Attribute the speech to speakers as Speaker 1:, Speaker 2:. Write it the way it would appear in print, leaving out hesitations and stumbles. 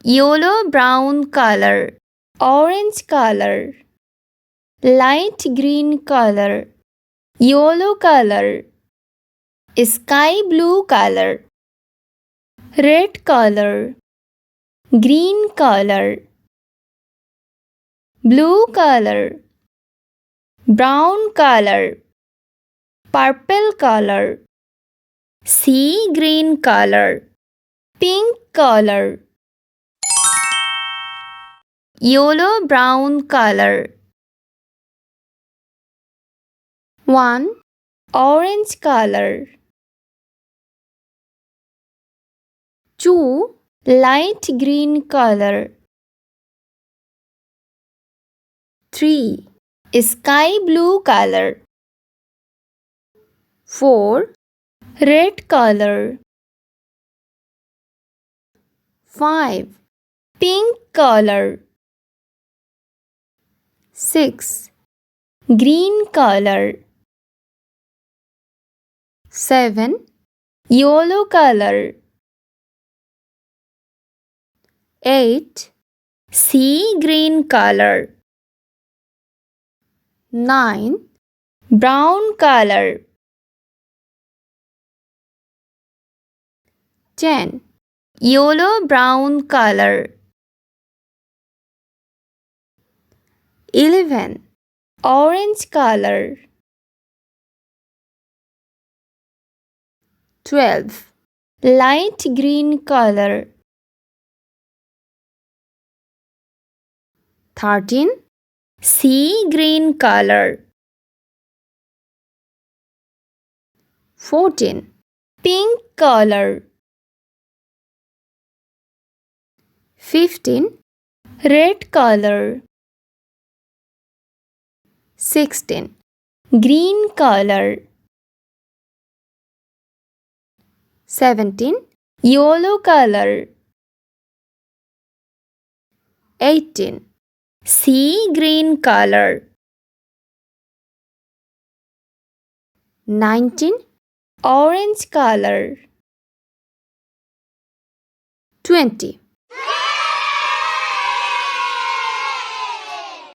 Speaker 1: yellow brown color, orange color, light green color, yellow color, sky blue color, red color, green color, blue color, brown color, purple color, sea green color, pink color, yellow brown color. 1. Orange color. 2. Light green color. 3. Sky blue color. 4. Red color. 5. Pink color. 6. Green color. 7. Yellow color. 8. Sea green color. 9. Brown color. 10. Yellow brown color. 11. Orange color. 12. Light green color. 13. Sea green color. 14. Pink color. 15. Red color. 16. Green color. 17. Yellow color. 18. Sea green color. 19. Orange color. 20.